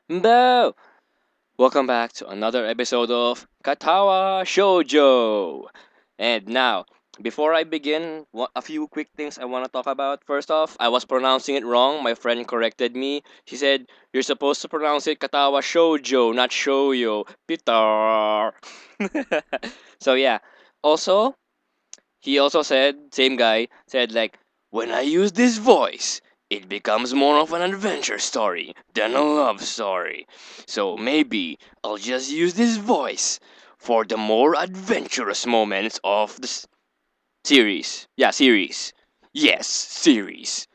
Hello! Welcome back to another episode of Katawa Shoujo. And now, before I begin, a few quick things I want to talk about. First off, I was pronouncing it wrong. My friend corrected me. She said, "You're supposed to pronounce it Katawa Shoujo, not Shoujo." Peter. So yeah. Also, he also said, same guy, said like, when I use this voice, it becomes more of an adventure story than a love story. So maybe I'll just use this voice for the more adventurous moments of the series. Yeah, series. Yes, series.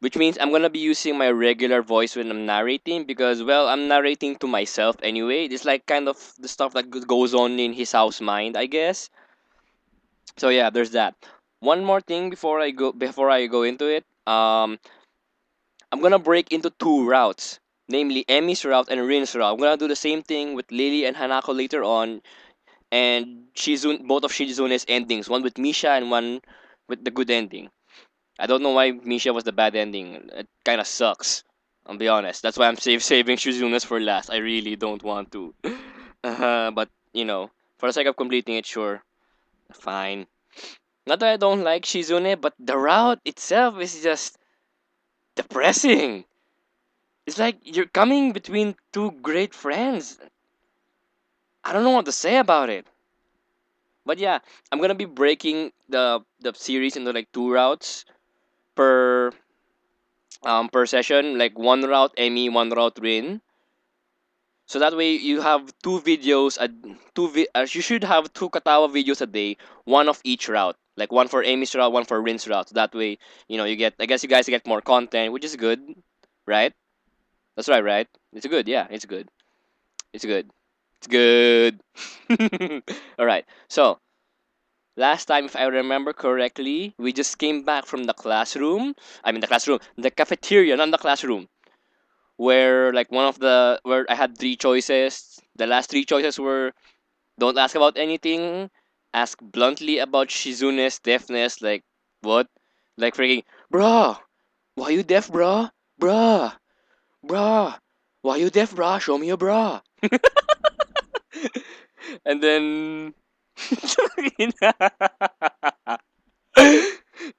Which means I'm gonna be using my regular voice when I'm narrating because, well, I'm narrating to myself anyway. It's like kind of the stuff that goes on in his house mind, I guess. So yeah, there's that. One more thing before I go into it. I'm gonna break into two routes, namely Emmy's route and Rin's route. I'm gonna do the same thing with Lily and Hanako later on, and both of Shizune's endings, one with Misha and one with the good ending. I don't know why Misha was the bad ending. It kind of sucks. I'll be honest. That's why I'm saving Shizune's for last. I really don't want to. But for the sake of completing it, sure, fine. Not that I don't like Shizune, but the route itself is just depressing. It's like you're coming between two great friends. I don't know what to say about it. But yeah, I'm gonna be breaking the series into like two routes per per session, like one route Emmy, one route Rin. So that way you have two videos, you should have two Katawa videos a day, one of each route, like one for Amy's route, one for Rin's route. So that way, you get, I guess you guys get more content, which is good, right? That's right? It's good, yeah, it's good, it's good, it's good. All right. So last time, if I remember correctly, we just came back from the classroom. I mean, the classroom, the cafeteria, not the classroom, where like where I had three choices. The last three choices were: don't ask about anything, ask bluntly about Shizune's deafness, like what? Like freaking, bruh, why you deaf, bruh? Bruh, bruh, why you deaf, bruh? Show me your bra. And then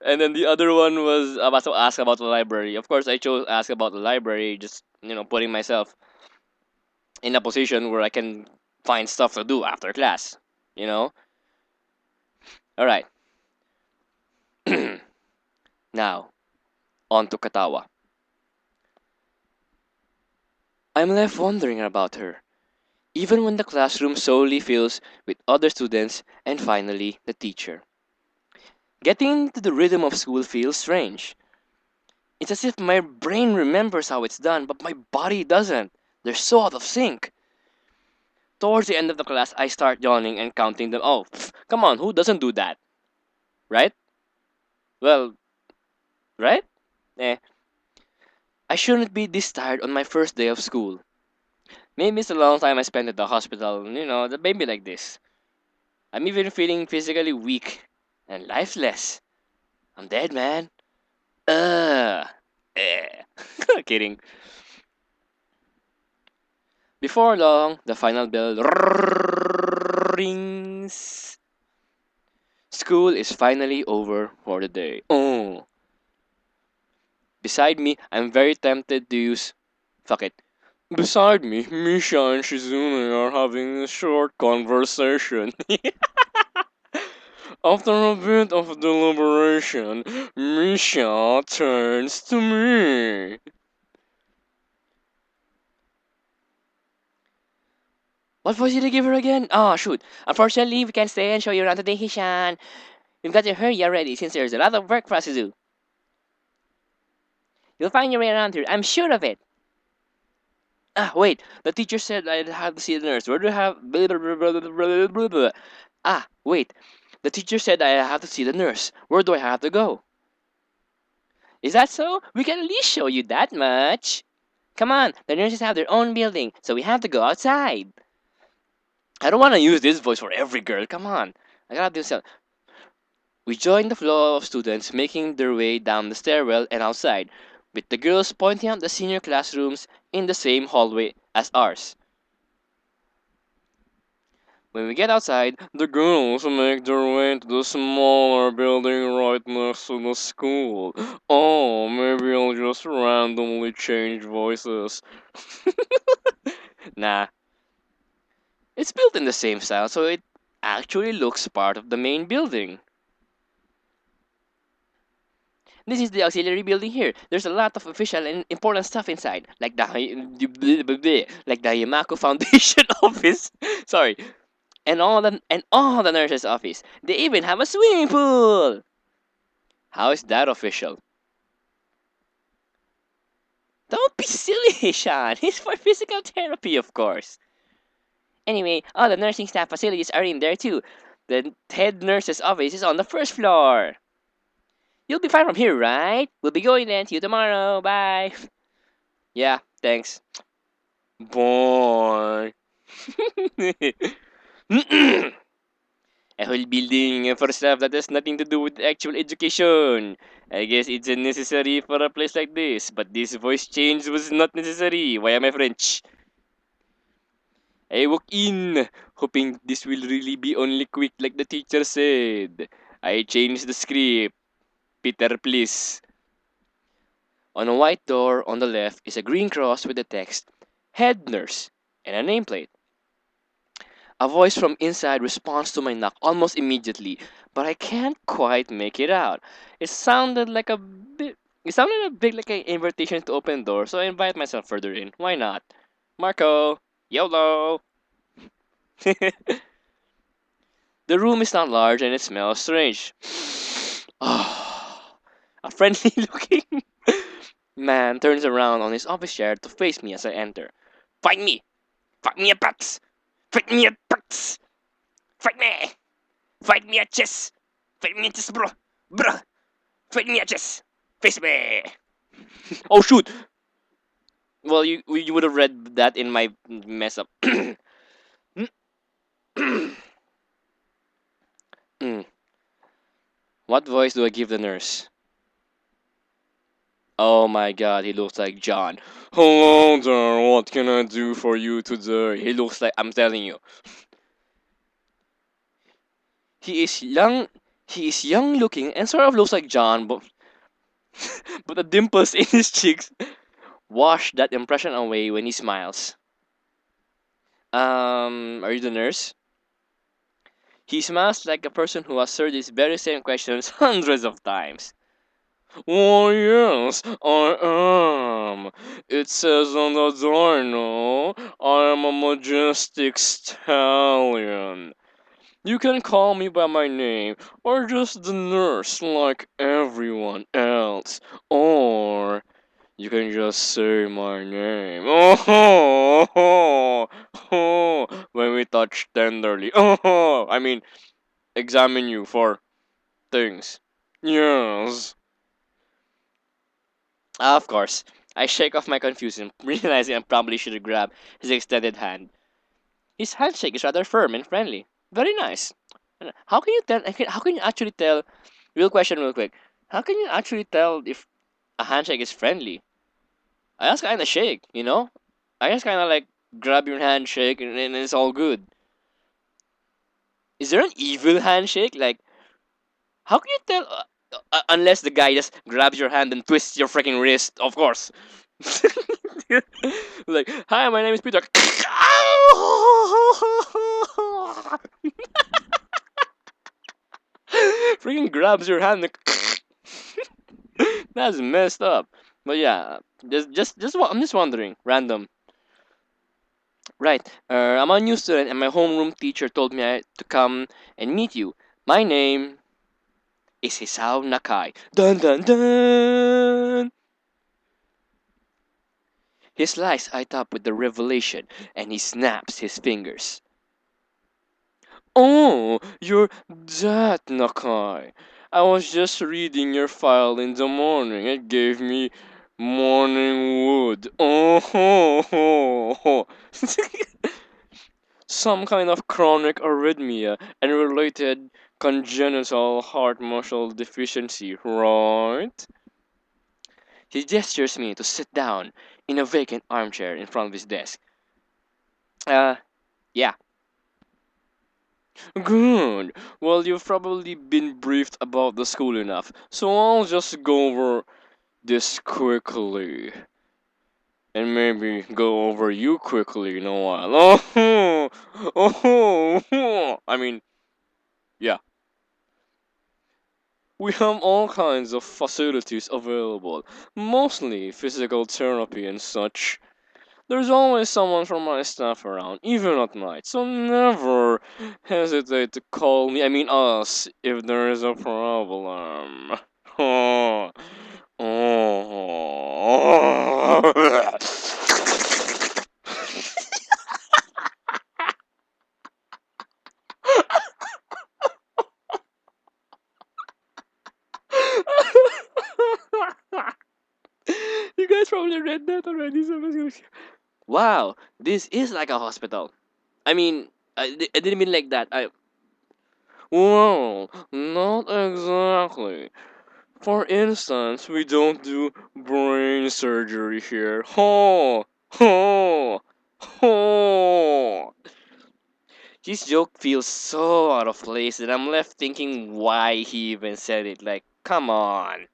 and then the other one was about to ask about the library. Of course, I chose ask about the library, just putting myself in a position where I can find stuff to do after class. You know. All right. Now on to Katawa. I'm left wondering about her, even when the classroom solely fills with other students and finally the teacher. Getting into the rhythm of school feels strange. It's as if my brain remembers how it's done, but my body doesn't. They're so out of sync. Towards the end of the class, I start yawning and counting them. Oh, come on, who doesn't do that? Right? Well, right? Eh, I shouldn't be this tired on my first day of school. Maybe it's a long time I spent at the hospital, maybe like this. I'm even feeling physically weak and lifeless. I'm dead, man. Ugh. Eh. Kidding. Before long, the final bell rings. School is finally over for the day. Oh. Beside me, I'm very tempted to use. Fuck it. Beside me, Misha and Shizune are having a short conversation. After a bit of deliberation, Misha turns to me. What voice did I give her again? Oh, shoot. Unfortunately, we can't stay and show you around today, Hishan. We've got to hurry already since there's a lot of work for us to do. You'll find your way around here, I'm sure of it. Ah, wait. The teacher said I'd have to see the nurse. Where do I have... Ah, wait. The teacher said I have to see the nurse. Where do I have to go? Is that so? We can at least show you that much. Come on, the nurses have their own building, so we have to go outside. I don't want to use this voice for every girl. Come on. I gotta do something. We joined the flow of students making their way down the stairwell and outside, with the girls pointing out the senior classrooms in the same hallway as ours. When we get outside, the girls make their way to the smaller building right next to the school. Oh, maybe I'll just randomly change voices. Nah, it's built in the same style, so it actually looks part of the main building. This is the auxiliary building here. There's a lot of official and important stuff inside, like like the Yamako Foundation office. Sorry, and all the nurses' office. They even have a swimming pool. How is that official? Don't be silly, Sean. It's for physical therapy, of course. Anyway, all the nursing staff facilities are in there too. The head nurse's office is on the first floor. You'll be fine from here, right? We'll be going then. See you tomorrow. Bye. Yeah, thanks. Boy. A whole building for stuff that has nothing to do with actual education. I guess it's necessary for a place like this, but this voice change was not necessary. Why am I French? I walk in, hoping this will really be only quick like the teacher said. I changed the script. Peter, please. On a white door on the left is a green cross with the text, Head Nurse, and a nameplate. A voice from inside responds to my knock almost immediately, but I can't quite make it out. It sounded like a bit. It sounded a bit like an invitation to open door, so I invite myself further in. Why not? Marco, YOLO. The room is not large and it smells strange. Ah, a friendly looking man turns around on his office chair to face me as I enter. Fight me! Fight me at butts! Fight me at butts! Fight me! Fight me at chess! Fight me at chess, bro! Bro! Fight me at chess! Face me! Oh shoot! Well, you would have read that in my mess up. Mm. What voice do I give the nurse? Oh my god, he looks like John. Hello there, what can I do for you today? He looks like, I'm telling you. He is young, he is young looking and sort of looks like John, but, but the dimples in his cheeks wash that impression away when he smiles. Are you the nurse? He smiles like a person who has heard these very same questions hundreds of times. Oh yes, I am. It says on the door, no? I am a majestic stallion. You can call me by my name, or just the nurse like everyone else. Or you can just say my name. Oh, when we touch tenderly. Oh, I mean, examine you for things. Yes. Of course. I shake off my confusion, realizing I probably should have grabbed his extended hand. His handshake is rather firm and friendly. Very nice. How can you tell? How can you actually tell? Real question, real quick. How can you actually tell if a handshake is friendly? I just kind of shake, you know. I just kind of like grab your handshake and it's all good. Is there an evil handshake? Like, how can you tell? Unless the guy just grabs your hand and twists your freaking wrist, of course. Like, hi, my name is Peter. Freaking grabs your hand. That's messed up. But yeah, I'm just wondering, random. Right. I'm a new student, and my homeroom teacher told me to come and meet you. My name is Hisao Nakai. Dun dun dun. His lights light up with the revelation, and he snaps his fingers. Oh, you're that Nakai. I was just reading your file in the morning. It gave me morning wood. Oh, ho, ho, ho. Some kind of chronic arrhythmia and related congenital heart muscle deficiency, right? He gestures me to sit down, in a vacant armchair in front of his desk. Uh, yeah. Good. Well, you've probably been briefed about the school enough, so I'll just go over this quickly. And maybe go over you quickly in a while. I mean, yeah. We have all kinds of facilities available, mostly physical therapy and such. There's always someone from my staff around, even at night, so never hesitate to call me, I mean us, if there is a problem. Oh. Oh. You guys probably read that already, so wow, this is like a hospital. I mean, I didn't mean like that. Well, not exactly. For instance, we don't do brain surgery here. Ho! Ho! Ho! His joke feels so out of place that I'm left thinking why he even said it. Like, come on.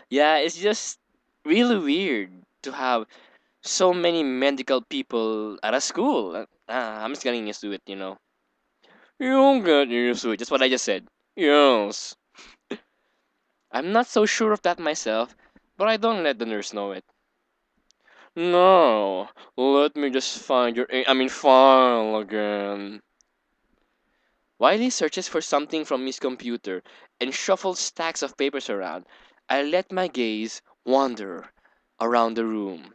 Yeah, it's just really weird to have so many medical people at a school. I'm just getting used to it. You'll get used to it. Just what I just said. Yes. I'm not so sure of that myself, but I don't let the nurse know it. No, let me just find your file again. Wiley searches for something from his computer and shuffles stacks of papers around. I let my gaze wander around the room.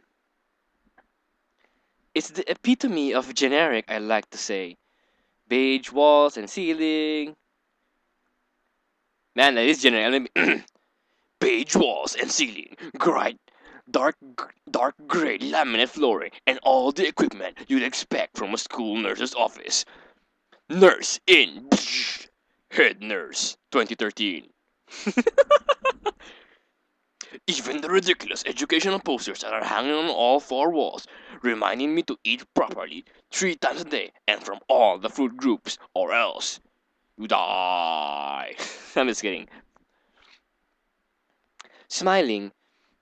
It's the epitome of generic, I like to say. Beige walls and ceiling. Man, that is generic. Beige walls and ceiling. Bright, dark gray laminate flooring, and all the equipment you'd expect from a school nurse's office. Nurse in. Head nurse, 2013. Even the ridiculous educational posters that are hanging on all four walls, reminding me to eat properly 3 times a day and from all the food groups, or else you die. I'm just kidding. Smiling,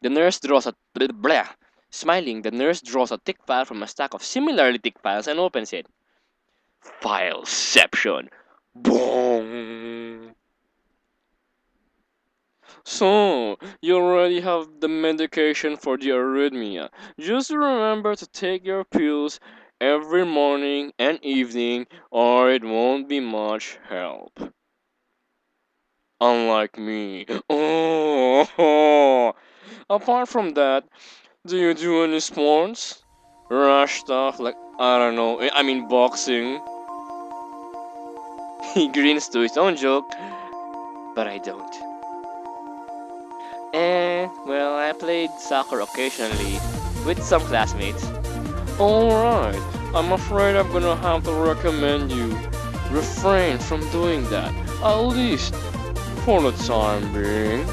the nurse draws a blah. Smiling, the nurse draws a thick file from a stack of similarly thick files and opens it. Fileception. Boom. So, you already have the medication for the arrhythmia. Just remember to take your pills every morning and evening, or it won't be much help. Unlike me. Oh. Apart from that, do you do any sports? Rush stuff like, I don't know, boxing. He grins to his own joke, but I don't. Well, I played soccer occasionally with some classmates. Alright, I'm afraid I'm gonna have to recommend you refrain from doing that, at least for the time being.